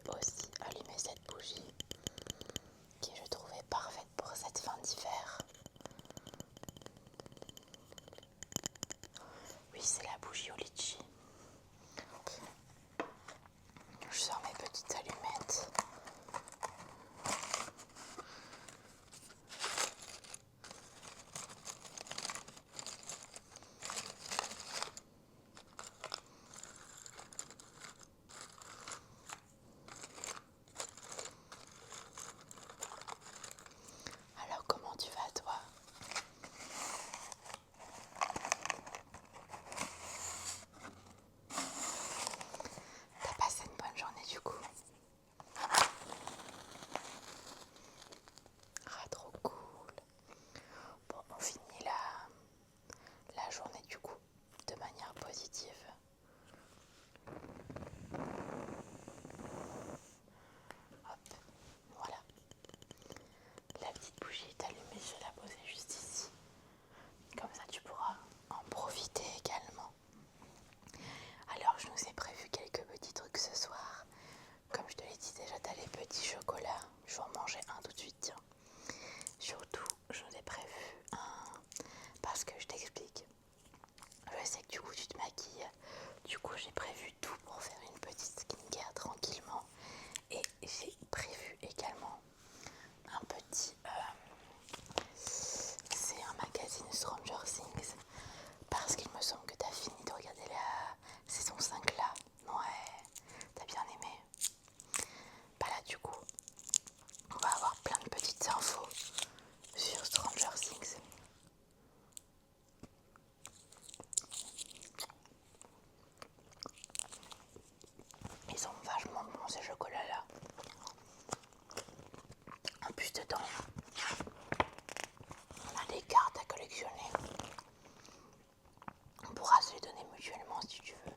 aussi allumer cette bougie qui je trouvais parfaite pour cette fin d'hiver. Oui, c'est la bougie au litchi. Je sors mes petites allumettes. Alors comment tu vas toi? T'as passé une bonne journée du coup? Ah, trop cool. Bon, on finit la journée du coup de manière positive. Hop, voilà. La petite bougie est allumée, je vais la poser juste ici. Comme ça tu pourras en profiter également. Alors je nous ai prévu quelques petits trucs ce soir. Comme je te l'ai dit déjà, t'as les petits chocolats. Je vais en manger un tout de suite, tiens. Surtout, je nous ai prévu un... Parce que je t'explique. Je sais que du coup tu te maquilles. Du coup j'ai prévu tout pour faire une petite skincare tranquillement. Et j'ai prévu également un petit... c'est un magazine Stranger Things. Parce qu'il me semble que t'as fini de regarder la saison 5 là. Ouais, t'as bien aimé. Bah là du coup, on va avoir plein de petites infos sur Stranger Things. Ils sont vachement bons ces chocolats là. En plus dedans, on a des cartes à collectionner. On pourra se les donner mutuellement si tu veux.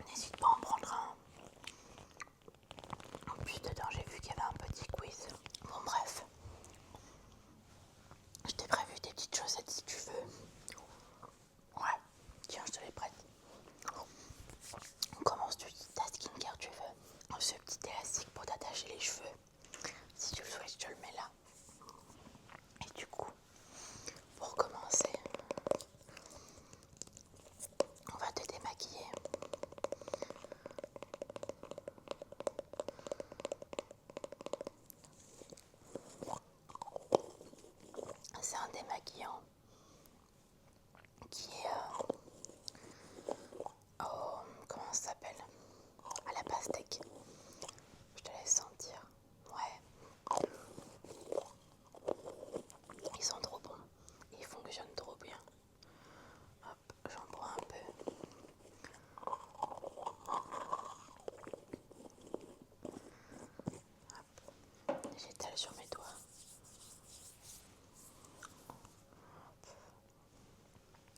N'hésite pas à en prendre un. En plus dedans, j'ai vu qu'il y avait un petit quiz. Bon bref, je t'ai prévu des petites chaussettes si tu veux. Ouais, tiens, je te les prête. On commence tout de suite ta skincare, tu veux. Ce petit élastique pour t'attacher les cheveux. Si tu le souhaites, je te le mets là. Et du coup, pour commencer, on va te démaquiller. C'est un démaquillant qui est comment ça s'appelle? À la pastèque. Je te laisse sentir. Ouais. Ils sont trop bons. Ils fonctionnent trop bien. Hop, j'en prends un peu. Hop, j'étale sur mes doigts.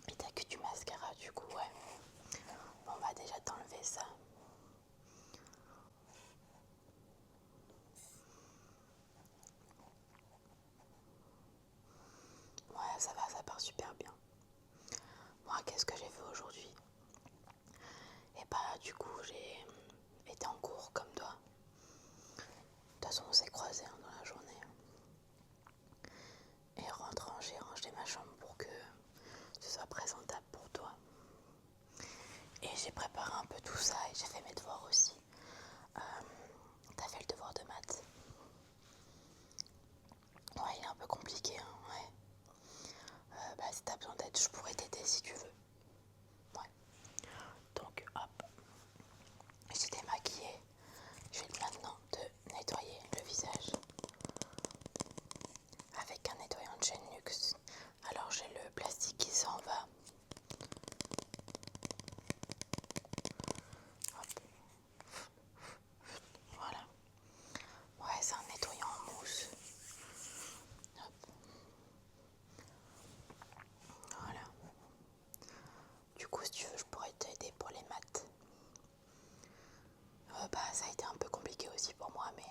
Et t'as que du mascara du coup, ouais. On va déjà t'enlever ça. Ouais, ça va, ça part super bien. Moi, qu'est-ce que j'ai fait aujourd'hui? Et bah, du coup, j'ai été en cours comme toi. De toute façon, on s'est croisés dans la journée. Et rentrant, j'ai rangé ma chambre pour que ce soit présentable pour toi. Et j'ai préparé un peu tout ça et j'ai fait mes devoirs aussi. T'as fait le devoir de maths? Ouais, il est un peu compliqué, hein, ouais. Bah, si t'as besoin d'aide, je pourrais t'aider si tu veux. Ouais. Donc, hop, j'ai démaquillé. Je vais maintenant te nettoyer le visage avec un nettoyant de chez Nuxe. Alors, j'ai le plastique qui s'en va. Hop. Voilà. Ouais, c'est un nettoyant en mousse. Hop. Voilà. Du coup, si tu veux, je pourrais t'aider pour les maths. Bah, ça a été un peu compliqué aussi pour moi, mais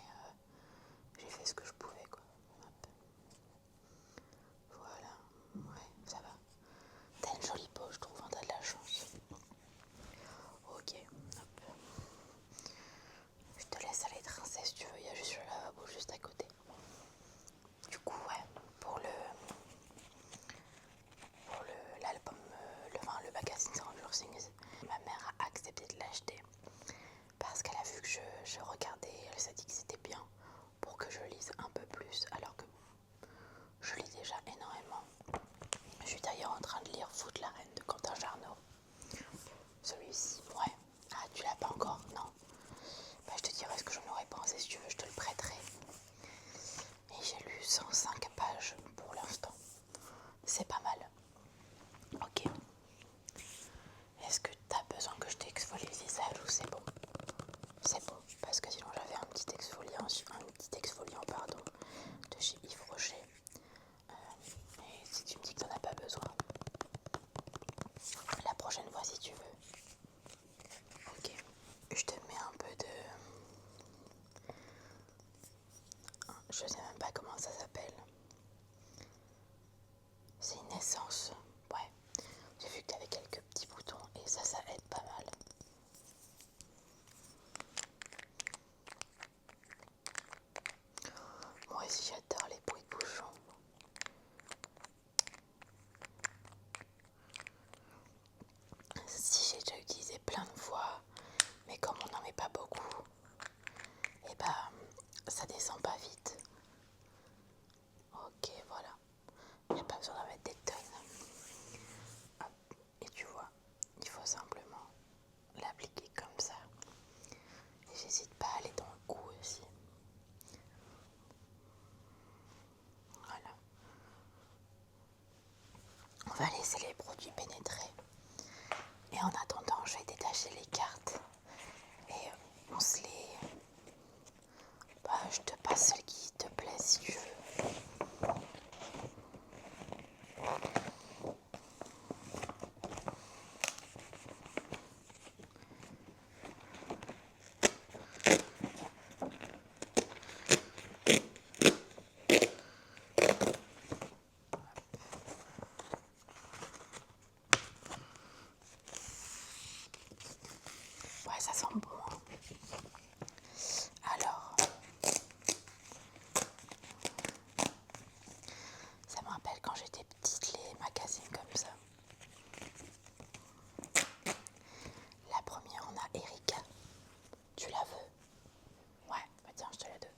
j'ai fait ce que je pouvais, quoi. Hop. Voilà. Ouais, ça va. T'as une C'est pas mal. Ok. Est-ce que tu as besoin que je t'exfolie le visage ou c'est bon? C'est bon, parce que sinon j'avais un petit exfoliant pardon, de chez Yves Rocher. Et si tu me dis que t'en as pas besoin, la prochaine fois si tu veux. Ok. Je te mets un peu de... Je sais même pas comment ça s'appelle. C'est une essence. Ouais. J'ai vu que tu avais quelques petits boutons et ça aide pas mal. Moi aussi j'adore les bruits de bouchons. Si j'ai déjà utilisé plein de fois, mais comme on n'en met pas beaucoup, et bah ça descend pas vite. Ok, voilà. Il n'y a pas besoin d'en mettre des tonnes. Hop. Et tu vois, il faut simplement l'appliquer comme ça. Et j'hésite pas à aller dans le cou aussi. Voilà. On va laisser les produits pénétrer. Et en attendant, je vais détacher les cartes. Et on se les... Bah, je te passe celle qui te plaît si tu veux. Ouais, ça sent bon. Hein. Alors, ça me rappelle quand j'étais petite les magazines comme ça. La première, on a Erika. Tu la veux? Ouais, bah tiens, je te la donne.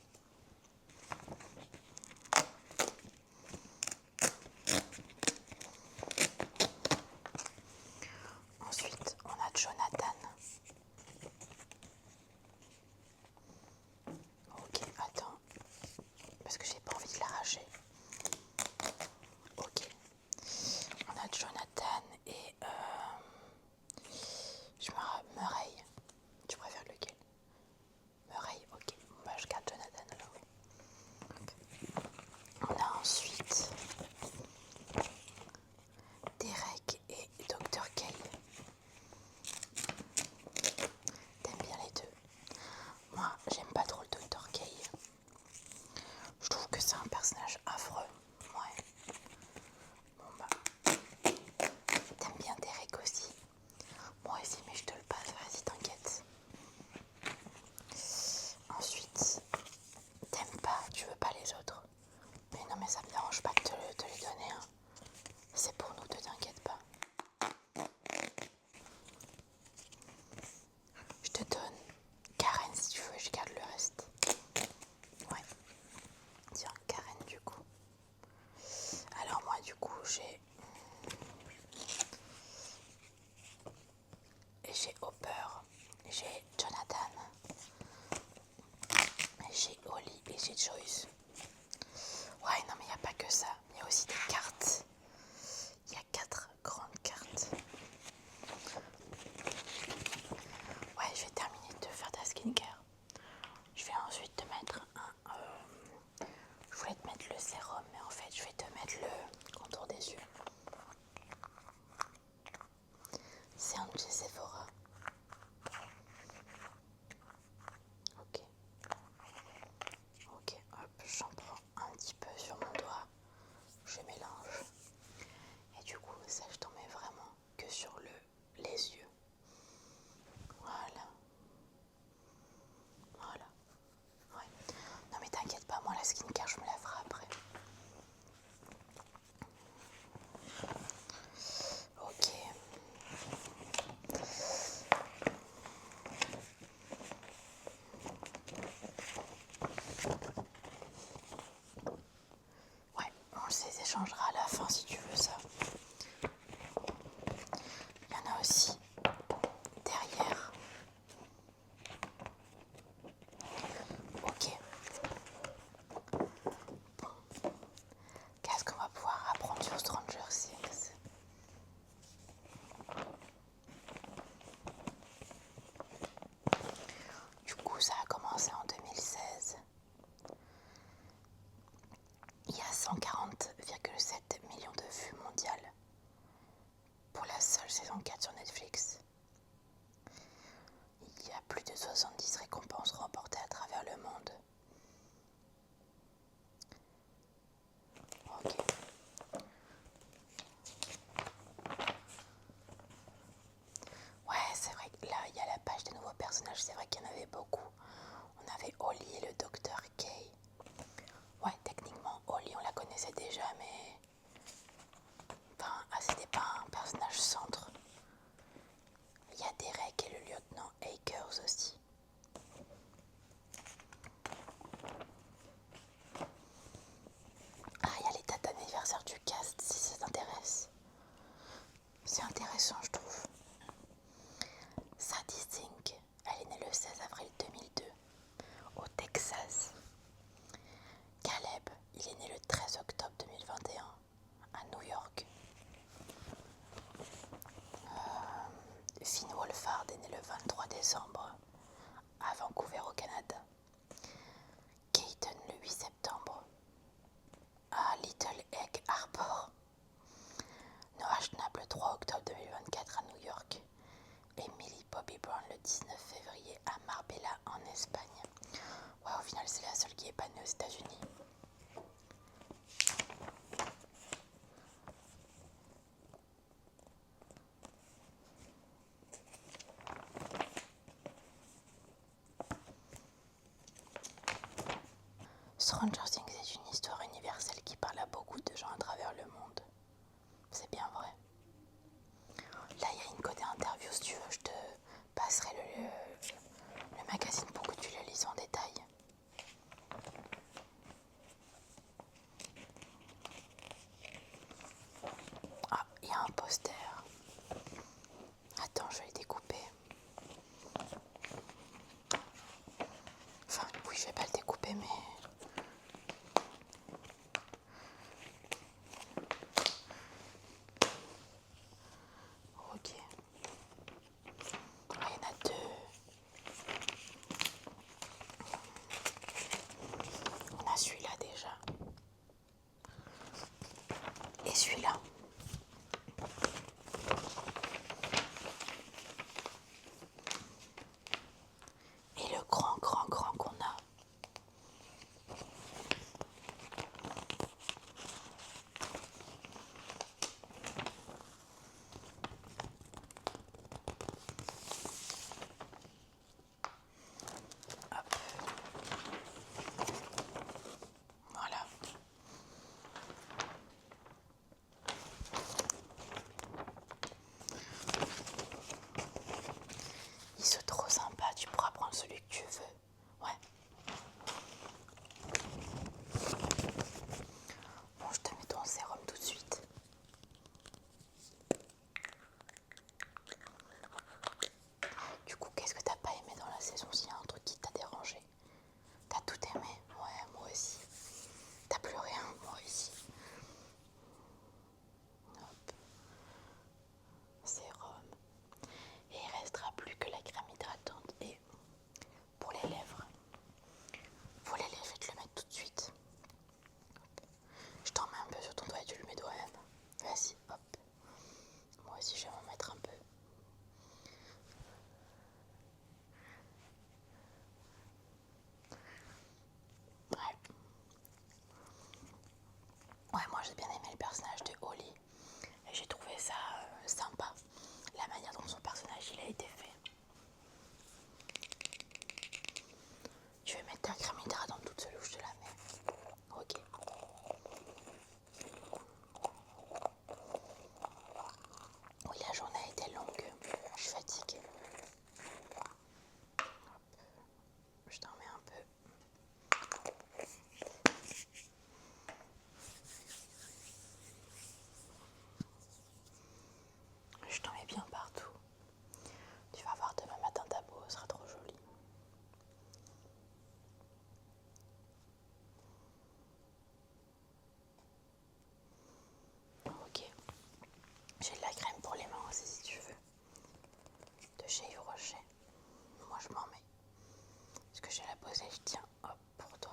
Ensuite, on a Jonathan. Ok, attends, parce que j'ai pas envie de l'arracher. Ok, on a Jonathan et Murray. Tu préfères lequel? Murray, ok. Bon, bah, je garde Jonathan alors. On a ensuite Derek et Dr. Kay. T'aimes bien les deux? Moi, j'aime pas trop le Dr. Kay. Je trouve que c'est un personnage affreux. Ouais. Bon bah. T'aimes bien Derek aussi? Moi aussi, mais je te le passe, vas-y, t'inquiète. Ensuite, t'aimes pas, tu veux pas les autres? Mais non, mais ça me dérange pas de te les donner. Hein. C'est pour nous, te t'inquiète pas. Je te donne Karen si tu veux, je garde le reste. Ouais. Tiens, Karen du coup. Alors moi du coup j'ai Hopper, j'ai Jonathan, j'ai Holly et j'ai Joyce. Ouais non mais il n'y a pas que ça, il y a aussi des cartes. Il y a 4 grandes cartes. Ouais, je vais terminer de faire ta skincare. Je vais ensuite te mettre un... je voulais te mettre le sérum, mais en fait je vais te mettre le contour des yeux. C'est un de chez Sephora. Ok. Ok, hop, j'en prends un petit peu sur mon doigt. Je mélange. 19 février à Marbella en Espagne. Ouais, au final, c'est la seule qui est pas née aux États-Unis. Stranger Things est une histoire universelle qui parle à beaucoup de gens à travers le monde. C'est bien vrai. Là, il y a une côté interview, si tu veux, je te passerai le magazine pour que tu le lises en détail. Ah, il y a un poster. Attends, je vais le découper. Enfin, oui, je vais pas le découper, mais... Ok. Ah, il y en a deux. On a celui-là déjà. Et celui-là. Et le grand qu'on a. Hop. Voilà. Ils sont trop sympas, tu pourras prendre celui que tu veux. Ouais. Bon, je te mets ton sérum tout de suite. Du coup, qu'est-ce que t'as pas aimé dans la saison? S'il y a un truc qui t'a dérangé? T'as tout aimé? Ouais, moi aussi. T'as pleuré, hein? Moi aussi. Hop. Sérum. Et il restera plus que la crème hydratante. Et pour les lèvres. Pour les lèvres, je vais te le mettre tout de suite. Hop. Je t'en mets un peu sur ton doigt et tu le mets toi-même. Vas-y, hop. Moi aussi, je vais m'en mettre un peu. Ouais. Ouais, moi j'ai bien aimé le personnage de Holly. Et j'ai trouvé ça sympa. La manière dont son personnage il a été fait. Tu veux mettre ta crème hydratante toute seule ou je te la mets? Ok. Oui, la journée a été longue. Je suis fatiguée. Hop. Je t'en mets un peu. Je t'en mets bien partout. Tu vas voir demain matin ta peau sera trop jolie. Ok. J'ai de la crème pour les mains aussi si tu veux. De chez Yves Rocher. Moi je m'en mets. Parce que j'ai la posée, je tiens. Hop, pour toi.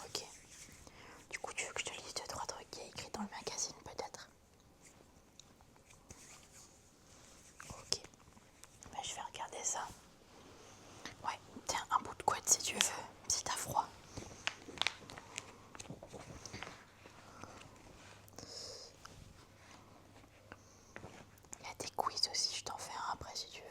Ok. Du coup, tu veux que je te lise 2-3 trucs qui est écrit dans le magazine peut-être? Ok. Bah, je vais regarder ça. Ouais, tiens, un bout de couette si tu veux, si t'as froid. Il y a des quiz aussi, je t'en fais un après si tu veux.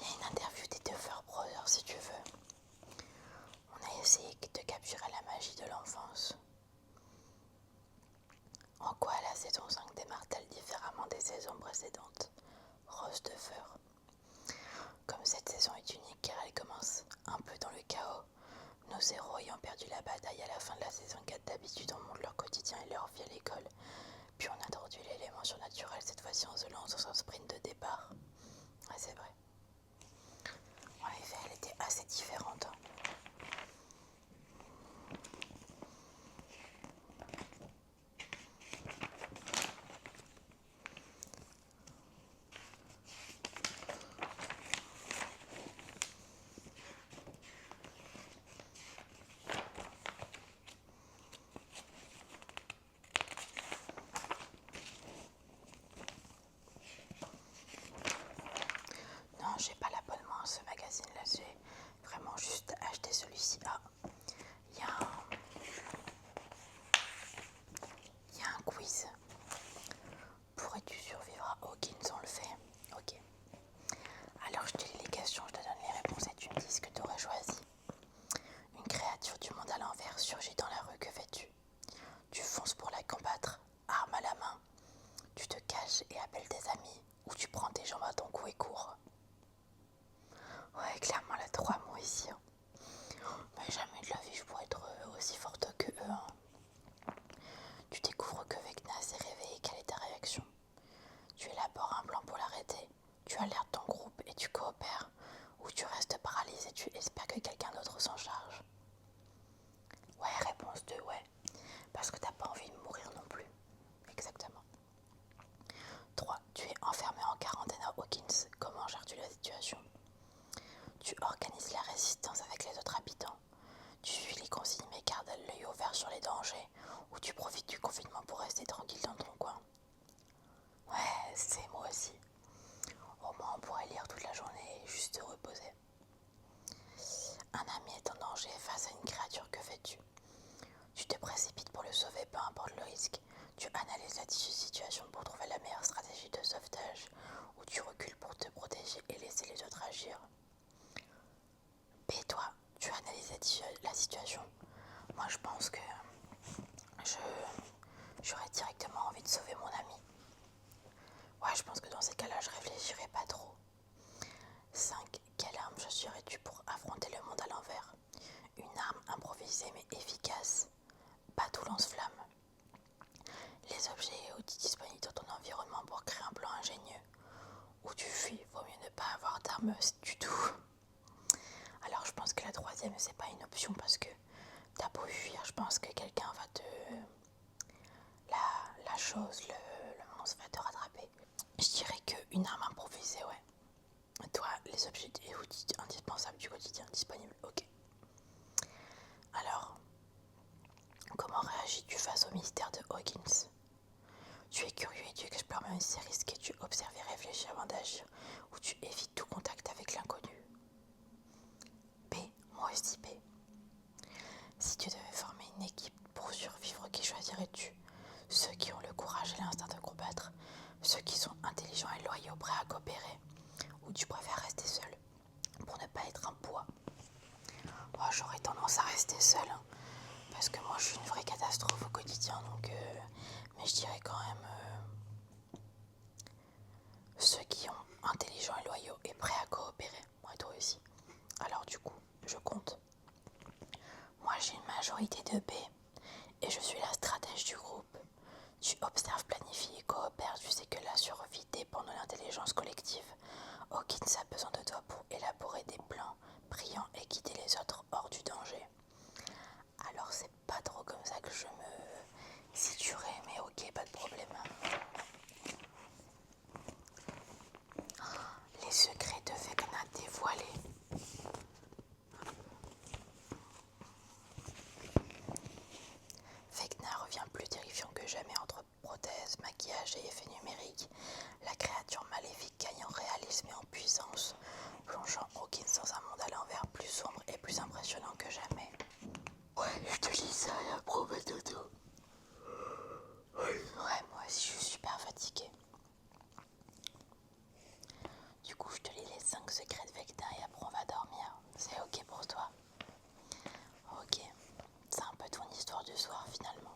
Il y a une interview des Duffer Brothers si tu veux. On a essayé de capturer la magie de l'enfance. En quoi la saison 5 démarre-t-elle différemment des saisons précédentes? Rose Duffer. Comme cette saison est unique car elle commence un peu dans le chaos, nos héros ayant perdu la bataille à la fin de la saison 4 d'habitude on montre leur quotidien et leur vie à l'école. Puis on introduit l'élément surnaturel cette fois-ci en se lançant dans un sprint de départ. Ouais, c'est vrai. En effet, elle était assez différente. magazine. Là, j'ai vraiment juste acheté celui-ci. Ah, il y a un quiz. Pourrais-tu survivre à Hawkins? On le fait. Ok. Alors, je te lis les questions, je te donne les réponses et tu me dis ce que tu aurais choisi. Une créature du monde à l'envers surgit dans la rue, que fais-tu? Tu fonces pour la combattre, arme à la main. Tu te caches et appelles tes amis, ou tu prends tes jambes à ton cou et cours. Ouais, clairement la 3, moi ici. Hein. Mais jamais de la vie je pourrais être aussi forte que eux. Hein. Tu découvres que Vecna s'est réveillée, quelle est ta réaction? Tu élabores un plan pour l'arrêter, tu alertes ton groupe et tu coopères, ou tu restes paralysé et tu espères que quelqu'un d'autre s'en charge. Ouais, réponse 2, ouais. Parce que t'as pas envie de mourir non plus. Exactement. 3. Tu es enfermé en quarantaine à Hawkins. Comment gères-tu la situation? Tu organises la résistance avec les autres habitants. Tu suis les consignes mais garde l'œil ouvert sur les dangers. Ou tu profites du confinement pour rester tranquille dans ton coin. Ouais, c'est moi aussi. Au moins on pourrait lire toute la journée et juste se reposer. Un ami est en danger face à une créature, que fais-tu? Tu te précipites pour le sauver, peu importe le risque. Tu analyses la situation pour trouver la meilleure stratégie de sauvetage, ou tu recules pour te protéger et laisser les autres agir. B, toi, tu analyses la situation. Moi, je pense que j'aurais directement envie de sauver mon ami. Ouais, je pense que dans ces cas-là, je réfléchirais pas trop. 5. Quelle arme choisirais-tu pour affronter le monde à l'envers? Une arme improvisée mais efficace. Pas tout lance-flamme. Les objets et outils disponibles dans ton environnement pour créer un plan ingénieux. Ou tu fuis, vaut mieux ne pas avoir d'armes du tout. Alors je pense que la 3e c'est pas une option parce que t'as beau fuir, je pense que quelqu'un va te... La chose, le monstre va te rattraper. Je dirais qu'une arme improvisée, ouais. Toi, les objets et outils indispensables du quotidien disponibles, ok. Alors, comment réagis-tu face au mystère de Hawkins? Tu es curieux et tu explores même ses risques et tu observes et réfléchis avant d'agir, ou tu évites tout contact avec l'inconnu. B, moi aussi B. Si tu devais former une équipe pour survivre, qui choisirais-tu? Ceux qui ont le courage et l'instinct de combattre, ceux qui sont intelligents et loyaux, prêts à coopérer, ou tu préfères rester seul pour ne pas être un poids? Oh, j'aurais tendance à rester seule, hein, parce que moi je suis une vraie catastrophe au quotidien, donc mais je dirais quand même ceux qui sont intelligents et loyaux et prêts à coopérer. Moi, toi aussi. Alors du coup, je compte. Moi j'ai une majorité de B et je suis la stratège du groupe. Tu observes, planifies et coopères. Tu sais que la survie dépend de l'intelligence collective. Hawkins a besoin de toi pour élaborer des plans brillants et guider les autres hors du danger. Alors c'est pas trop comme ça que je me situerai, mais ok, pas de problème. Les secrets de Vecna dévoilés. Vecna revient plus terrifiant que jamais entre prothèses, maquillage et effets numériques. La créature maléfique gagne en réalisme et en puissance, plongeant Hawkins dans un monde à l'envers plus sombre et plus impressionnant que jamais. Ouais, je te lis ça et après on va dodo. Ouais, moi aussi je suis super fatiguée. Du coup, je te lis les 5 secrets de Vecna et après on va dormir. C'est ok pour toi? Ok, c'est un peu ton histoire du soir finalement.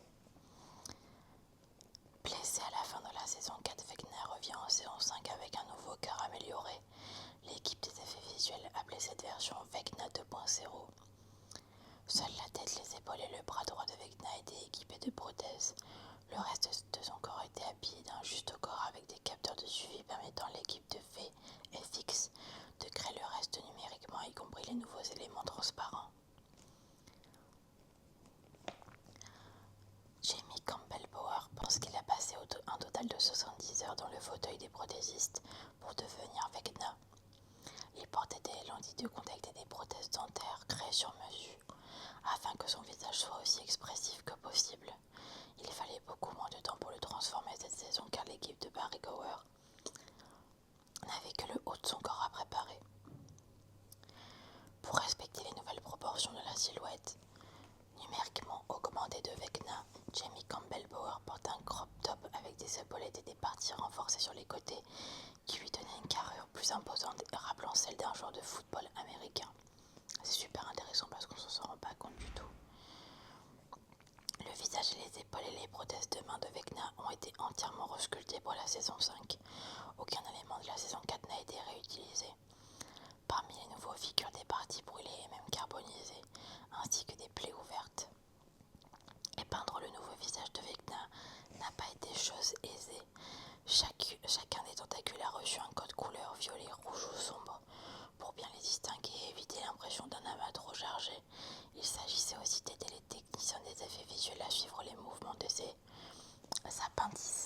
Blessé à la fin de la saison 4, Vecna revient en saison 5 avec un nouveau cœur amélioré. L'équipe des effets visuels appelait cette version Vecna 2.0. Seule la tête, les épaules et le bras droit de Vecna étaient équipés de prothèses. Le reste de son corps était habillé d'un juste corps avec des capteurs de suivi permettant à l'équipe de VFX de créer le reste numériquement, y compris les nouveaux éléments transparents. Jamie Campbell Power pense qu'il a passé un total de 70 heures dans le fauteuil des prothésistes pour devenir Vecna. Il portait des lentilles de contact et des prothèses dentaires créées sur mesure, afin que son visage soit aussi expressif que possible. Il fallait beaucoup moins de temps pour le transformer cette saison car l'équipe de Barry Gower n'avait que le haut de son corps à préparer. Pour respecter les nouvelles proportions de la silhouette, numériquement augmentée de Vecna, Jamie Campbell-Bower porte un crop top avec des épaulettes et des parties renforcées sur les côtés qui lui donnaient une carrure plus imposante et rappelant celle d'un joueur de football américain. C'est super intéressant parce qu'on ne s'en rend pas compte du tout. Le visage et les épaules et les prothèses de main de Vecna ont été entièrement resculptés pour la saison 5. Aucun élément de la saison 4 n'a été réutilisé. Parmi les nouveaux figures des parties brûlées et même carbonisées, ainsi que des plaies ouvertes. Et peindre le nouveau visage de Vecna n'a pas été chose aisée. Chacun des tentacules a reçu un code couleur violet, rouge ou sombre. Pour bien les distinguer et éviter l'impression d'un amas trop chargé, il s'agissait aussi d'aider les techniciens des effets visuels à suivre les mouvements de ses appendices.